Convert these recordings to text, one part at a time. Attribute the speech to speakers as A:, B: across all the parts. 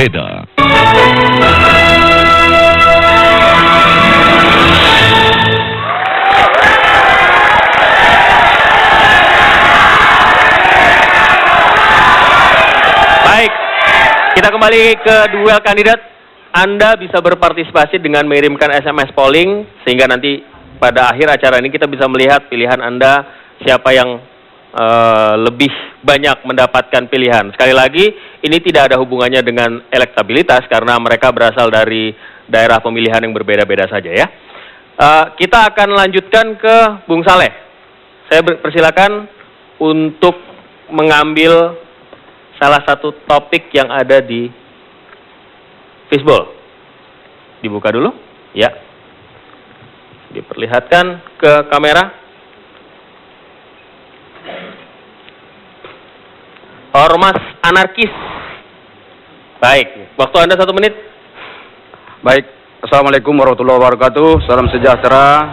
A: berbeda.
B: Baik, kita kembali ke duel kandidat. Anda bisa berpartisipasi dengan mengirimkan SMS polling, sehingga nanti pada akhir acara ini kita bisa melihat pilihan Anda, siapa yang lebih banyak mendapatkan pilihan. Sekali lagi, ini tidak ada hubungannya dengan elektabilitas, karena mereka berasal dari daerah pemilihan yang berbeda-beda saja ya. Kita akan lanjutkan ke Bung Saleh. Saya persilakan untuk mengambil salah satu topik yang ada di fishbowl. Dibuka dulu, ya. Diperlihatkan ke kamera. Ormas anarkis. Baik, waktu Anda 1 menit.
C: Baik, Assalamualaikum warahmatullahi wabarakatuh. Salam sejahtera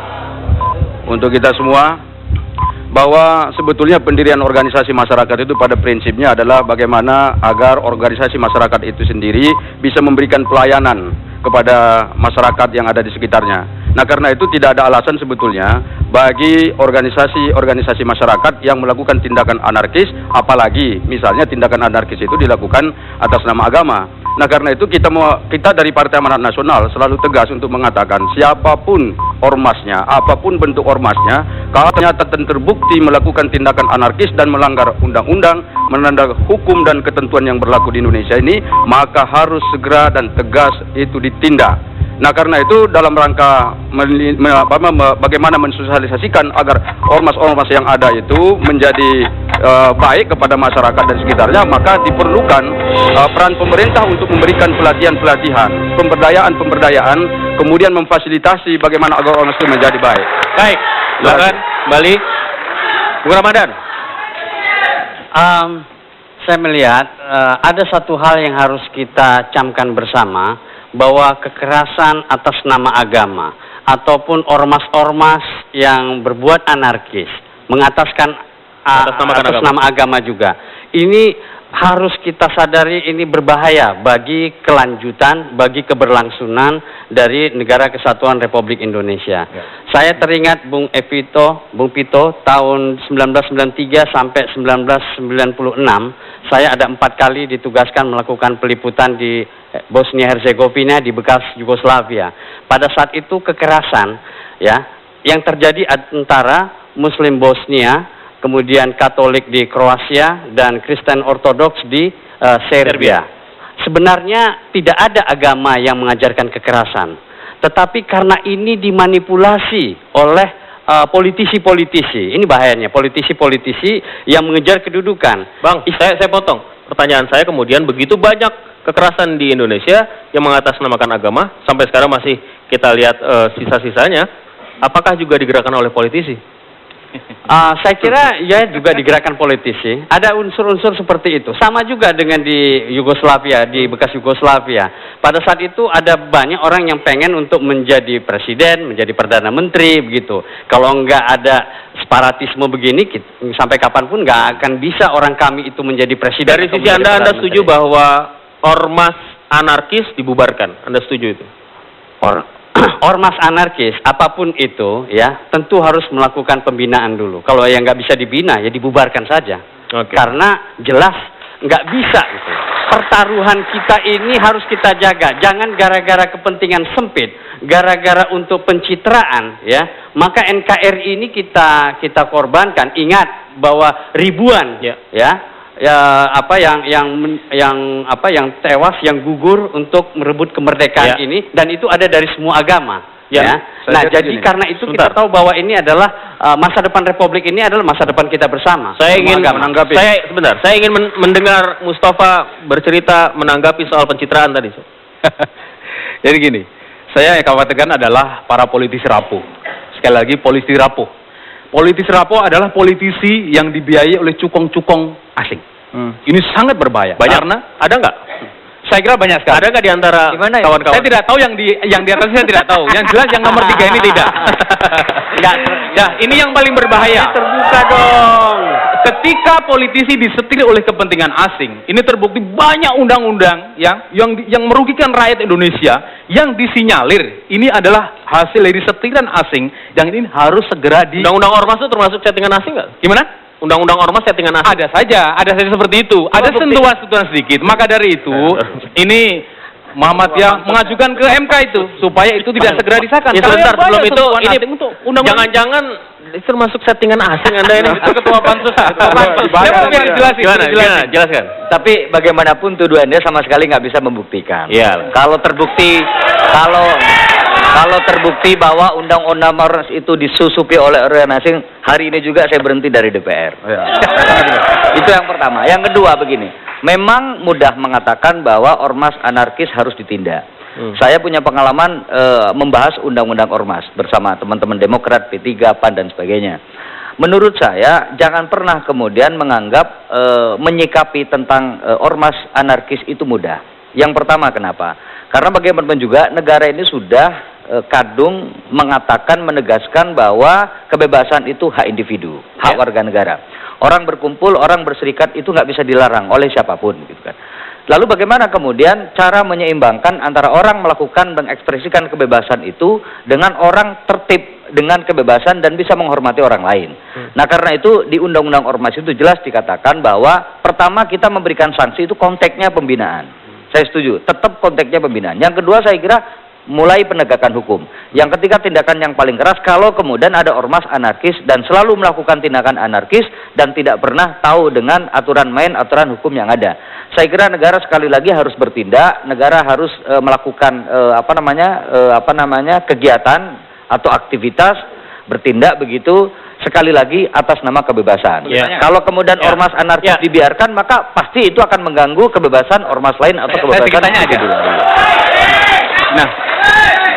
C: untuk kita semua. Bahwa sebetulnya pendirian organisasi masyarakat itu pada prinsipnya adalah bagaimana agar organisasi masyarakat itu sendiri bisa memberikan pelayanan kepada masyarakat yang ada di sekitarnya. Nah, karena itu tidak ada alasan sebetulnya bagi organisasi masyarakat yang melakukan tindakan anarkis, apalagi misalnya tindakan anarkis itu dilakukan atas nama agama. Nah, karena itu kita dari Partai Amanat Nasional selalu tegas untuk mengatakan siapapun ormasnya, apapun bentuk ormasnya, kalau ternyata terbukti melakukan tindakan anarkis dan melanggar undang-undang, melanggar hukum dan ketentuan yang berlaku di Indonesia ini, maka harus segera dan tegas itu ditindak. Nah, karena itu dalam rangka bagaimana mensosialisasikan agar ormas-ormas yang ada itu menjadi baik kepada masyarakat dan sekitarnya, maka diperlukan peran pemerintah untuk memberikan pelatihan-pelatihan, pemberdayaan, kemudian memfasilitasi bagaimana agar ormas itu menjadi baik.
B: Baik, silakan kembali. Bung Ramadan.
D: Saya melihat ada satu hal yang harus kita camkan bersama, bahwa kekerasan atas nama agama ataupun ormas-ormas yang berbuat anarkis mengataskan atas nama agama juga, ini harus kita sadari ini berbahaya bagi kelanjutan, bagi keberlangsungan dari Negara Kesatuan Republik Indonesia. Ya. Saya teringat Bung Pito tahun 1993 sampai 1996, saya ada 4 kali ditugaskan melakukan peliputan di Bosnia Herzegovina, di bekas Yugoslavia. Pada saat itu kekerasan ya yang terjadi antara Muslim Bosnia, kemudian Katolik di Kroasia, dan Kristen Ortodoks di Serbia. Sebenarnya tidak ada agama yang mengajarkan kekerasan, tetapi karena ini dimanipulasi oleh politisi-politisi, ini bahayanya, politisi-politisi yang mengejar kedudukan.
B: Bang, saya potong. Pertanyaan saya kemudian, begitu banyak kekerasan di Indonesia yang mengatasnamakan agama, sampai sekarang masih kita lihat sisa-sisanya, apakah juga digerakkan oleh politisi?
D: Saya kira ya juga digerakkan politisi. Ada unsur-unsur seperti itu. Sama juga dengan di Yugoslavia, di bekas Yugoslavia. Pada saat itu ada banyak orang yang pengen untuk menjadi presiden, menjadi perdana menteri, begitu. Kalau nggak ada separatisme begini, sampai kapanpun nggak akan bisa orang kami itu menjadi presiden.
B: Dari sisi Anda setuju bahwa ormas anarkis dibubarkan? Anda setuju itu?
D: Ormas anarkis, apapun itu, ya, tentu harus melakukan pembinaan dulu. Kalau yang nggak bisa dibina, ya dibubarkan saja. Okay. Karena jelas nggak bisa gitu. Pertaruhan kita ini harus kita jaga. Jangan gara-gara kepentingan sempit, gara-gara untuk pencitraan, ya, maka NKRI ini kita korbankan. Ingat bahwa ribuan, yang tewas, yang gugur untuk merebut kemerdekaan ini, dan itu ada dari semua agama. Nah, jadi karena itu kita tahu bahwa ini adalah masa depan Republik ini adalah masa depan kita bersama.
B: Saya ingin menanggapi. Saya ingin mendengar Mustafa bercerita menanggapi soal pencitraan tadi.
E: Jadi gini, saya yang khawatirkan adalah para politisi rapuh. Sekali lagi, politisi rapuh. Politisi rapuh adalah politisi yang dibiayai oleh cukong-cukong asing. Ini sangat berbahaya.
B: Banyak?
E: Karena
B: ada nggak?
E: Saya kira banyak sekali.
B: Ada nggak di antara kawan-kawan?
E: Saya tidak tahu yang di atas, saya tidak tahu. Yang jelas yang nomor 3 ini tidak. Ya, ini yang paling berbahaya.
D: Terbuka dong.
E: ketika politisi disetir oleh kepentingan asing, ini terbukti banyak undang-undang yang merugikan rakyat Indonesia yang disinyalir ini adalah hasil dari setiran asing yang ini harus segera di...
B: Undang-undang ormas itu termasuk settingan asing nggak?
E: Gimana?
B: Undang-undang ormas settingan asing?
E: Ada saja seperti itu. Ada sentuhan-sentuhan sedikit. Maka dari itu, ini Muhammadiyah mengajukan ke MK itu supaya itu tidak segera disahkan.
B: Ya, sebentar, sebelum itu ini
E: jangan-jangan
B: termasuk settingan asing Anda ini.
E: Ketua Pansus.
B: Gimana? Jelaskan.
A: Tapi bagaimanapun tuduhannya sama sekali nggak bisa membuktikan.
B: Iya.
A: Kalau terbukti bahwa undang-undang ormas itu disusupi oleh orang asing, hari ini juga saya berhenti dari DPR.
C: Ya.
A: Itu yang pertama. Yang kedua begini, memang mudah mengatakan bahwa ormas anarkis harus ditindak. Saya punya pengalaman membahas undang-undang ormas bersama teman-teman Demokrat, P3, PAN dan sebagainya. Menurut saya jangan pernah kemudian menganggap menyikapi tentang ormas anarkis itu mudah. Yang pertama kenapa? Karena bagaimanapun juga negara ini sudah kadung mengatakan, menegaskan bahwa kebebasan itu hak individu, hak warga negara. Orang berkumpul, orang berserikat itu nggak bisa dilarang oleh siapapun, gitu kan. Lalu bagaimana kemudian cara menyeimbangkan antara orang melakukan mengekspresikan kebebasan itu dengan orang tertib dengan kebebasan dan bisa menghormati orang lain. Nah karena itu di Undang-Undang Ormas itu jelas dikatakan bahwa pertama kita memberikan sanksi itu konteksnya pembinaan. Saya setuju, tetap konteksnya pembinaan. Yang kedua saya kira mulai penegakan hukum. Yang ketiga tindakan yang paling keras kalau kemudian ada ormas anarkis dan selalu melakukan tindakan anarkis dan tidak pernah tahu dengan aturan main, aturan hukum yang ada. Saya kira negara sekali lagi harus bertindak, negara harus melakukan kegiatan atau aktivitas bertindak begitu sekali lagi atas nama kebebasan. Kalau kemudian ormas anarkis dibiarkan maka pasti itu akan mengganggu kebebasan ormas lain atau kebebasan individu.
E: Nah,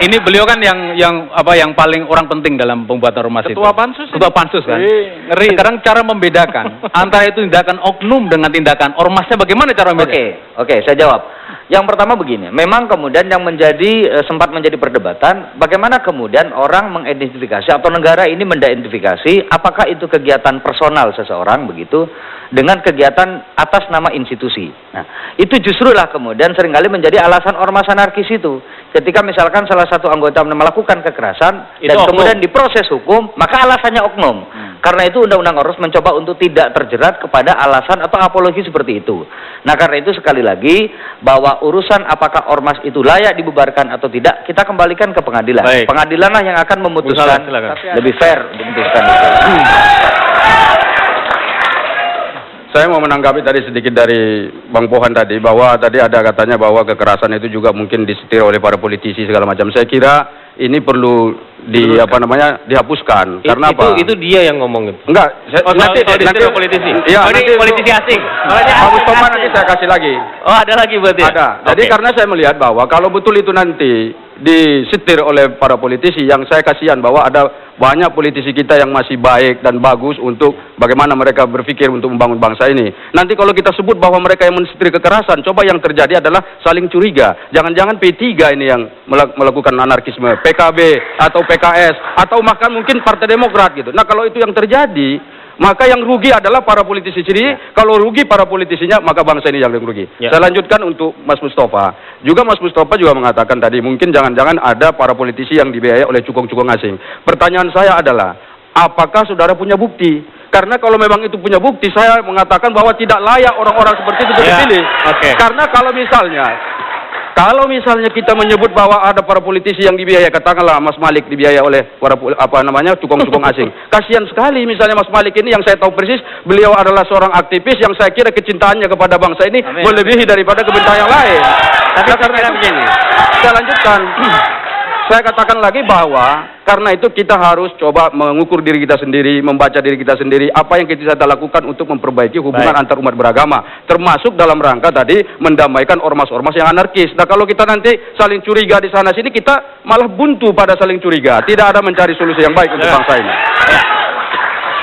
E: ini beliau kan yang paling orang penting dalam pembuatan ormas itu. Ketua Pansus kan. Ngeri. Sekarang cara membedakan antara itu tindakan oknum dengan tindakan ormasnya bagaimana cara membedakan?
A: Oke, saya jawab. Yang pertama begini, memang kemudian yang sempat menjadi perdebatan, bagaimana kemudian orang mengidentifikasi atau negara ini mengidentifikasi apakah itu kegiatan personal seseorang begitu dengan kegiatan atas nama institusi. Nah, itu justru lah kemudian seringkali menjadi alasan ormas anarkis itu. Ketika misalkan salah satu anggota melakukan kekerasan dan kemudian diproses hukum, maka alasannya oknum. Karena itu Undang-Undang Ormas mencoba untuk tidak terjerat kepada alasan atau apologi seperti itu. Nah, karena itu sekali lagi bahwa urusan apakah ormas itu layak dibubarkan atau tidak, kita kembalikan ke pengadilan.
B: Baik.
A: Pengadilanlah yang akan memutuskan lebih fair untuk memutuskan itu.
C: Saya mau menanggapi tadi sedikit dari Bang Pohan tadi, bahwa tadi ada katanya bahwa kekerasan itu juga mungkin disetir oleh para politisi segala macam. Saya kira ini perlu dihapuskan. Karena apa?
B: Itu dia yang ngomong itu.
C: Enggak, nanti
B: politisi.
C: Iya,
B: ini politisi asing.
C: Pak Mustafa nanti saya kasih lagi.
B: Oh, ada lagi berarti.
C: Ada. Jadi karena saya melihat bahwa kalau betul itu nanti disetir oleh para politisi, yang saya kasihan bahwa ada banyak politisi kita yang masih baik dan bagus untuk bagaimana mereka berpikir untuk membangun bangsa ini. Nanti kalau kita sebut bahwa mereka yang mensetir kekerasan, coba yang terjadi adalah saling curiga. Jangan-jangan P3 ini yang melakukan anarkisme, PKB atau PKS atau bahkan mungkin Partai Demokrat gitu. Nah, kalau itu yang terjadi, maka yang rugi adalah para politisi sendiri. Kalau rugi para politisinya, maka bangsa ini yang rugi. Saya lanjutkan untuk Mas Mustafa. Juga Mas Mustafa juga mengatakan tadi, mungkin jangan-jangan ada para politisi yang dibiayai oleh cukong-cukong asing. Pertanyaan saya adalah, apakah saudara punya bukti? Karena kalau memang itu punya bukti, saya mengatakan bahwa tidak layak orang-orang seperti itu dipilih. Karena kalau misalnya kita menyebut bahwa ada para politisi yang dibiayai, katakanlah Mas Malik dibiayai oleh para cukong-cukong asing. Kasihan sekali misalnya Mas Malik ini, yang saya tahu persis beliau adalah seorang aktivis yang saya kira kecintaannya kepada bangsa ini melebihi daripada kepentingan yang lain. Tapi karena itu begini, saya lanjutkan. Saya katakan lagi bahwa karena itu kita harus coba mengukur diri kita sendiri, membaca diri kita sendiri, apa yang kita lakukan untuk memperbaiki hubungan antar umat beragama, termasuk dalam rangka tadi mendamaikan ormas-ormas yang anarkis. Nah, kalau kita nanti saling curiga di sana sini, kita malah buntu pada saling curiga, tidak ada mencari solusi yang baik untuk bangsa ini.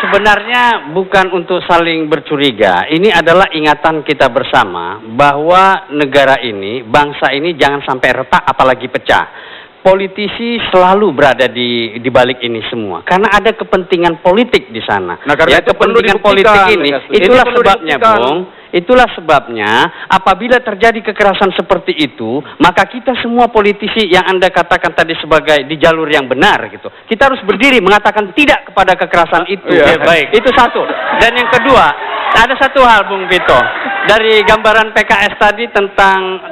D: Sebenarnya bukan untuk saling bercuriga, ini adalah ingatan kita bersama bahwa negara ini, bangsa ini jangan sampai retak apalagi pecah. politisi selalu berada di balik ini semua karena ada kepentingan politik di sana.
C: Nah, karena itu perlu
D: kepentingan
C: dibuktikan,
D: politik ini, itulah sebabnya, Bung. Itulah sebabnya apabila terjadi kekerasan seperti itu, maka kita semua politisi yang Anda katakan tadi sebagai di jalur yang benar gitu, kita harus berdiri mengatakan tidak kepada kekerasan itu.
B: Baik.
D: Itu satu. Dan yang kedua, ada satu hal, Bung Vito, dari gambaran PKS tadi tentang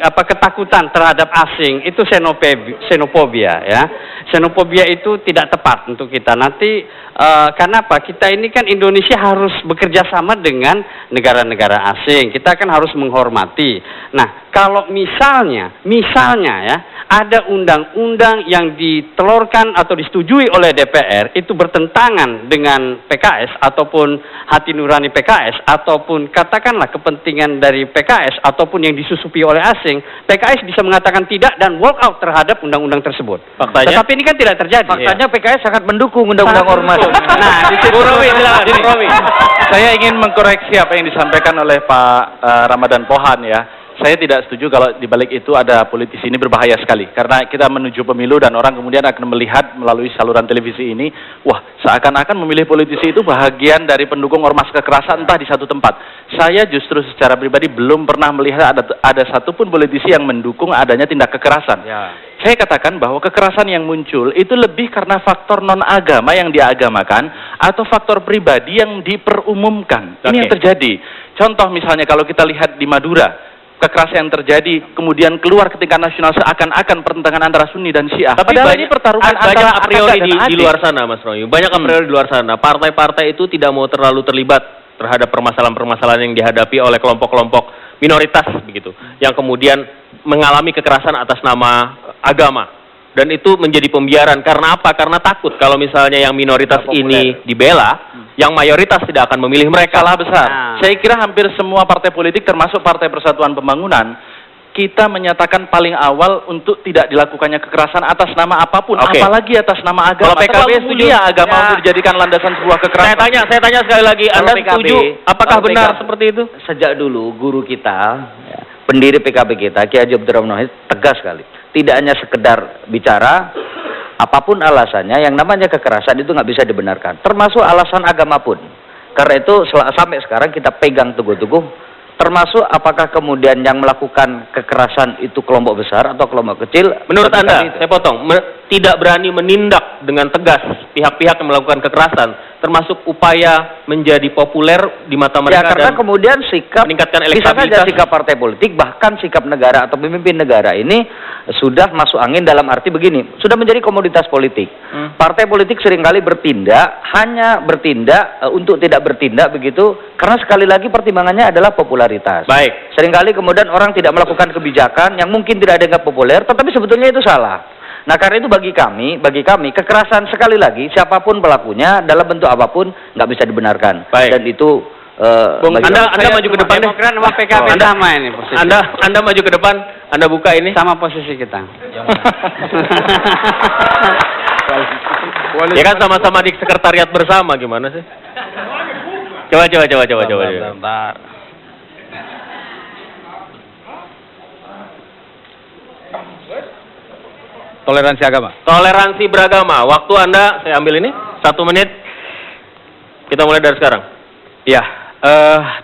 D: ketakutan terhadap asing, itu xenofobia ya. Xenofobia itu tidak tepat untuk kita. Nanti karena apa? Kita ini kan Indonesia harus bekerja sama dengan negara-negara asing. Kita kan harus menghormati. Nah, kalau misalnya ya, ada undang-undang yang ditelurkan atau disetujui oleh DPR itu bertentangan dengan PKS ataupun hati nurani PKS ataupun katakanlah kepentingan dari PKS ataupun yang disusupi oleh asing, PKS bisa mengatakan tidak dan walk out terhadap undang-undang tersebut.
B: Faktanya?
D: Tetapi ini kan tidak terjadi.
A: Faktanya PKS sangat mendukung undang-undang ormas.
D: Nah, di situ
E: Saya ingin mengkoreksi apa yang disampaikan oleh Pak Ramadan Pohan ya. Saya tidak setuju kalau di balik itu ada politisi, ini berbahaya sekali. Karena kita menuju pemilu dan orang kemudian akan melihat melalui saluran televisi ini, wah seakan-akan memilih politisi itu bahagian dari pendukung ormas kekerasan entah di satu tempat. Saya justru secara pribadi belum pernah melihat ada satupun politisi yang mendukung adanya tindak kekerasan. Ya. Saya katakan bahwa kekerasan yang muncul itu lebih karena faktor non-agama yang diagamakan atau faktor pribadi yang diperumumkan. Ini yang terjadi. Contoh misalnya kalau kita lihat di Madura, kekerasan yang terjadi kemudian keluar ke tingkat nasional seakan-akan pertentangan antara Sunni dan Syiah.
B: Tapi
E: padahal ini pertarungan
B: banyak a priori
E: antara
B: di luar sana, Mas Roy. Banyak a priori di luar sana. Partai-partai itu tidak mau terlalu terlibat terhadap permasalahan-permasalahan yang dihadapi oleh kelompok-kelompok minoritas begitu, yang kemudian mengalami kekerasan atas nama agama. Dan itu menjadi pembiaran. Karena apa? Karena takut kalau misalnya yang minoritas ini dibela, yang mayoritas tidak akan memilih mereka.
E: Salah besar. Saya kira hampir semua partai politik termasuk Partai Persatuan Pembangunan, kita menyatakan paling awal untuk tidak dilakukannya kekerasan atas nama apapun, apalagi atas nama agama.
B: Kalau PKB setuju
E: agama untuk dijadikan landasan sebuah kekerasan.
B: Saya tanya sekali lagi, Anda setuju? Apakah benar seperti itu?
A: Sejak dulu guru kita, pendiri PKB kita, Ki Haji Abdurrahman Wahid, tegas sekali. Tidak hanya sekedar bicara, apapun alasannya, yang namanya kekerasan itu nggak bisa dibenarkan. Termasuk alasan agama pun. Karena itu sampai sekarang kita pegang teguh-teguh. Termasuk apakah kemudian yang melakukan kekerasan itu kelompok besar atau kelompok kecil?
B: Menurut Anda, saya potong, tidak berani menindak dengan tegas pihak-pihak yang melakukan kekerasan, termasuk upaya menjadi populer di mata mereka.
A: Ya, karena
B: dan
A: kemudian sikap,
B: meningkatkan
A: bisa
B: elektabilitas.
A: saja sikap partai politik, bahkan sikap negara atau pemimpin negara ini sudah masuk angin dalam arti begini, sudah menjadi komoditas politik. Partai politik seringkali bertindak, hanya bertindak untuk tidak bertindak begitu, karena sekali lagi pertimbangannya adalah popularitas.
B: Baik.
A: Seringkali kemudian orang tidak melakukan kebijakan yang mungkin tidak dianggap populer, tetapi sebetulnya itu salah. Nah, karena itu bagi kami kekerasan sekali lagi siapapun pelakunya dalam bentuk apapun nggak bisa dibenarkan.
B: Baik.
A: Dan itu
B: Anda maju ke depan deh.
D: Demokrat sama PKB sama ini posisi.
B: Anda maju ke depan, Anda buka ini.
D: Sama posisi kita.
B: Ya kan sama-sama di sekretariat bersama, gimana sih? Coba.
E: Bentar. Toleransi agama.
B: Toleransi beragama. Waktu Anda, saya ambil ini, 1 menit. Kita mulai dari sekarang.
E: Ya,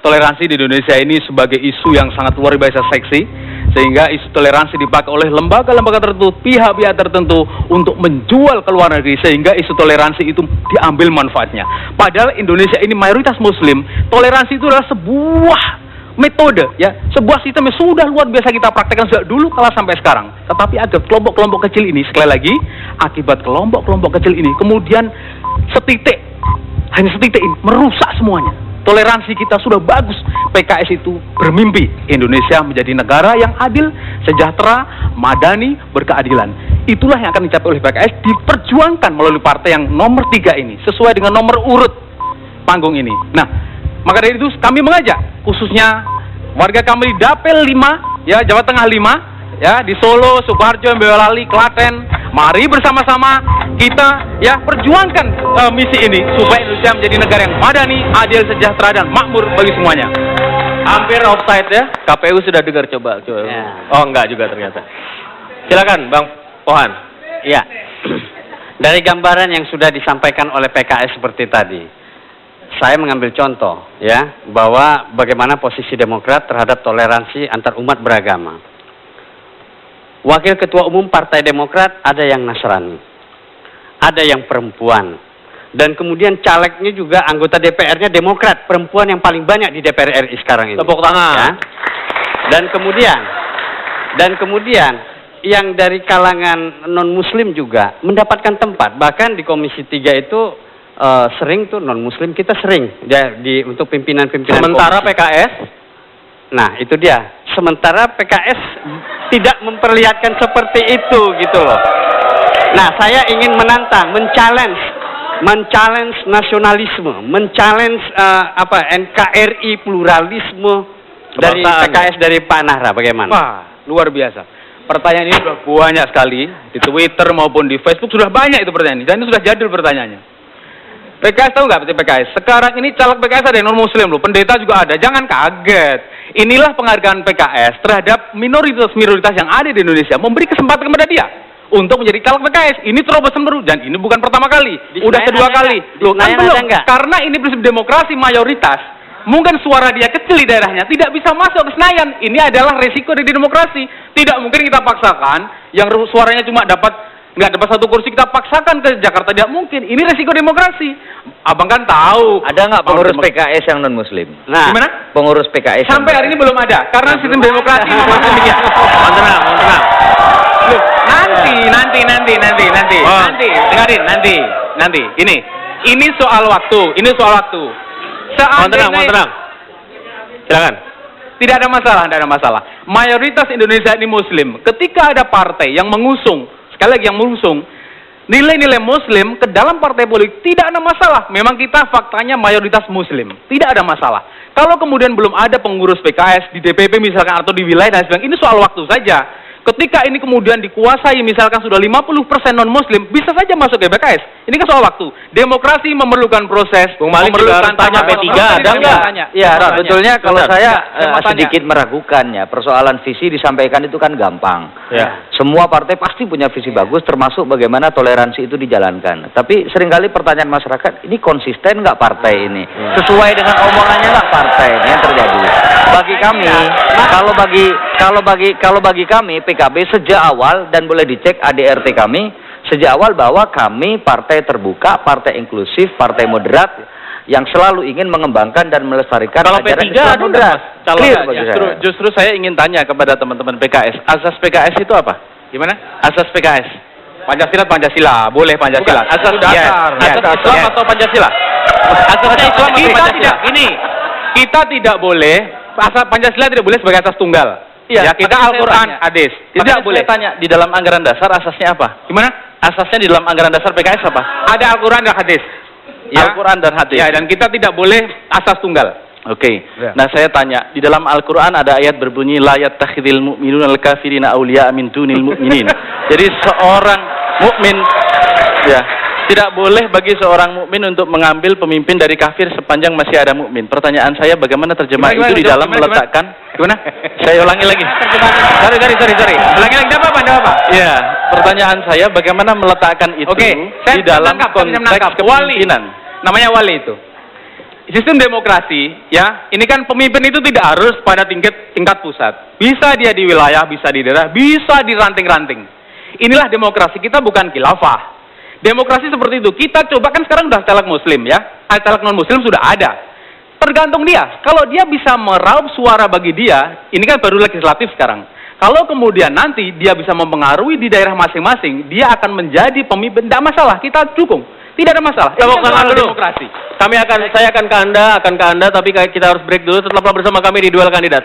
E: toleransi di Indonesia ini sebagai isu yang sangat luar biasa seksi, sehingga isu toleransi dipakai oleh lembaga-lembaga tertentu, pihak-pihak tertentu untuk menjual ke luar negeri, sehingga isu toleransi itu diambil manfaatnya. Padahal Indonesia ini mayoritas Muslim, toleransi itu adalah sebuah metode, ya, sebuah sistem yang sudah luar biasa kita praktekkan sejak dulu kala sampai sekarang. Tetapi ada kelompok-kelompok kecil ini, sekali lagi, akibat kelompok-kelompok kecil ini, kemudian hanya setitik ini merusak semuanya. Toleransi kita sudah bagus. PKS itu bermimpi Indonesia menjadi negara yang adil, sejahtera, madani, berkeadilan. Itulah yang akan dicapai oleh PKS, diperjuangkan melalui partai yang nomor 3 ini, sesuai dengan nomor urut panggung ini. Nah, maka dari itu kami mengajak khususnya warga kami di Dapil 5, ya, Jawa Tengah 5, ya, di Solo, Sukoharjo, Boyolali, Klaten. Mari bersama-sama kita, ya, perjuangkan misi ini supaya Indonesia menjadi negara yang madani, adil, sejahtera, dan makmur bagi semuanya.
B: Hampir offside ya. KPU sudah dengar, coba.
D: Ya.
B: Oh, enggak juga ternyata. Silakan, Bang Pohan.
D: Ya, dari gambaran yang sudah disampaikan oleh PKS seperti tadi, saya mengambil contoh ya bahwa bagaimana posisi Demokrat terhadap toleransi antar umat beragama. Wakil Ketua Umum Partai Demokrat ada yang Nasrani, ada yang perempuan, dan kemudian calegnya juga anggota DPR-nya Demokrat, perempuan yang paling banyak di DPR RI sekarang ini.
B: Tepuk tangan.
D: Ya. Dan kemudian yang dari kalangan non-muslim juga mendapatkan tempat. Bahkan di Komisi 3 itu sering tuh non-muslim kita sering untuk pimpinan-pimpinan.
B: Sementara
D: komisi.
B: PKS,
D: Nah itu dia. Sementara PKS tidak memperlihatkan seperti itu gitu loh. Nah saya ingin menantang, men-challenge nasionalisme, men-challenge NKRI pluralisme dari PKS dari Pak Nahra. Bagaimana?
E: Wah, luar biasa. Pertanyaan ini sudah banyak sekali di Twitter maupun di Facebook, sudah banyak itu pertanyaan ini, dan ini sudah jadul pertanyaannya. PKS tahu nggak PKS? Sekarang ini caleg PKS ada yang non muslim loh, pendeta juga ada. Jangan kaget. Inilah penghargaan PKS terhadap minoritas yang ada di Indonesia, memberi kesempatan kepada dia untuk menjadi caleg PKS. Ini terobosan baru dan ini bukan pertama kali, udah kedua kali. Loh, kan belum. Karena ini prinsip demokrasi mayoritas. Mungkin suara dia kecil di daerahnya, tidak bisa masuk ke Senayan. Ini adalah resiko dari demokrasi. Tidak mungkin kita paksakan yang suaranya cuma nggak dapat satu kursi, kita paksakan ke Jakarta. Tidak mungkin. Ini resiko demokrasi. Abang kan tahu.
A: Ada nggak pengurus PKS yang non muslim?
D: Nah,
E: gimana?
A: Pengurus PKS
E: Sampai hari ini belum ada, karena sistem demokrasi memang demikian.
B: mohon tenang.
E: Loh, nanti. Ini soal waktu.
B: Mohon tenang. Silakan.
E: Tidak ada masalah. Mayoritas Indonesia ini Muslim. Ketika ada partai yang mengusung, sekali lagi yang mengusung nilai-nilai Muslim ke dalam partai politik, tidak ada masalah. Memang kita faktanya mayoritas Muslim, tidak ada masalah. Kalau kemudian belum ada pengurus PKS di DPP misalkan atau di wilayah dan sebagainya, ini soal waktu saja. Ketika ini kemudian dikuasai misalkan sudah 50% non-muslim, bisa saja masuk ke PKS. Ini kan soal waktu. Demokrasi memerlukan proses.
B: Bung Malik juga harus tanya P3 ada nggak?
A: Ya, sebetulnya kalau saya
E: mau tanya.
A: sedikit meragukan ya. Persoalan visi disampaikan itu kan gampang.
B: Ya.
A: Semua partai pasti punya visi bagus, termasuk bagaimana toleransi itu dijalankan. Tapi seringkali pertanyaan masyarakat, ini konsisten nggak partai ini? Sesuai dengan omongannya nggak partai ini yang terjadi? Bagi kami, kalau bagi kami PKB sejak awal, dan boleh dicek ADRT kami sejak awal, bahwa kami partai terbuka, partai inklusif, partai moderat yang selalu ingin mengembangkan dan melestarikan
B: Kalau
A: ajaran
B: P3
A: Islam
B: ada
A: moderat. Clear bagi saya.
F: Justru saya ingin tanya kepada teman-teman PKS, asas PKS itu apa?
E: Gimana?
F: Asas PKS.
E: Pancasila, boleh Pancasila.
F: Asas dasar. Asas Islam atau Pancasila? Asasnya Islam atau Pancasila?
E: Kita tidak boleh, asas Pancasila tidak boleh sebagai asas tunggal.
F: Iya,
E: Ya, kita
F: makanya
E: Al-Quran,
F: saya tanya.
E: hadis.
F: Tidak
E: Tidak
F: boleh.
E: boleh.
F: Tanya, di dalam anggaran dasar asasnya apa?
E: Gimana?
F: Asasnya di dalam anggaran dasar PKS apa?
E: Ada Al-Quran dan hadis.
F: Al-Quran dan hadis.
E: Ya, dan kita tidak boleh asas tunggal.
F: Oke.
E: Ya.
F: Nah, saya tanya, di dalam Al-Quran ada ayat berbunyi la yattakhidhil mu'minuna al-kafirina awliya min dunil mu'minin. Jadi seorang mukmin ya, tidak boleh bagi seorang mukmin untuk mengambil pemimpin dari kafir sepanjang masih ada mukmin. Pertanyaan saya, bagaimana terjemah itu di dalam meletakkan?
E: Gimana?
F: Saya ulangi lagi.
E: Sorry. Ulangi lagi, apa?
F: Ya, pertanyaan saya, bagaimana meletakkan itu
E: Oke,
F: di dalam konteks kepemimpinan?
E: Namanya wali itu. Sistem demokrasi, ya, ini kan pemimpin itu tidak harus pada tingkat pusat. Bisa dia di wilayah, bisa di daerah, bisa di ranting-ranting. Inilah demokrasi, kita bukan khilafah. Demokrasi seperti itu. Kita coba, kan sekarang udah caleg muslim ya. Caleg non-muslim sudah ada. Tergantung dia. Kalau dia bisa meraup suara bagi dia, ini kan baru legislatif sekarang. Kalau kemudian nanti dia bisa mempengaruhi di daerah masing-masing, dia akan menjadi pemimpin, tidak masalah, kita dukung. Tidak ada masalah.
B: Tepuk
E: Ini
B: tangan
E: soal
B: dulu.
E: demokrasi.
B: Saya akan ke Anda, tapi kita harus break dulu. Tetaplah bersama kami di Duel Kandidat.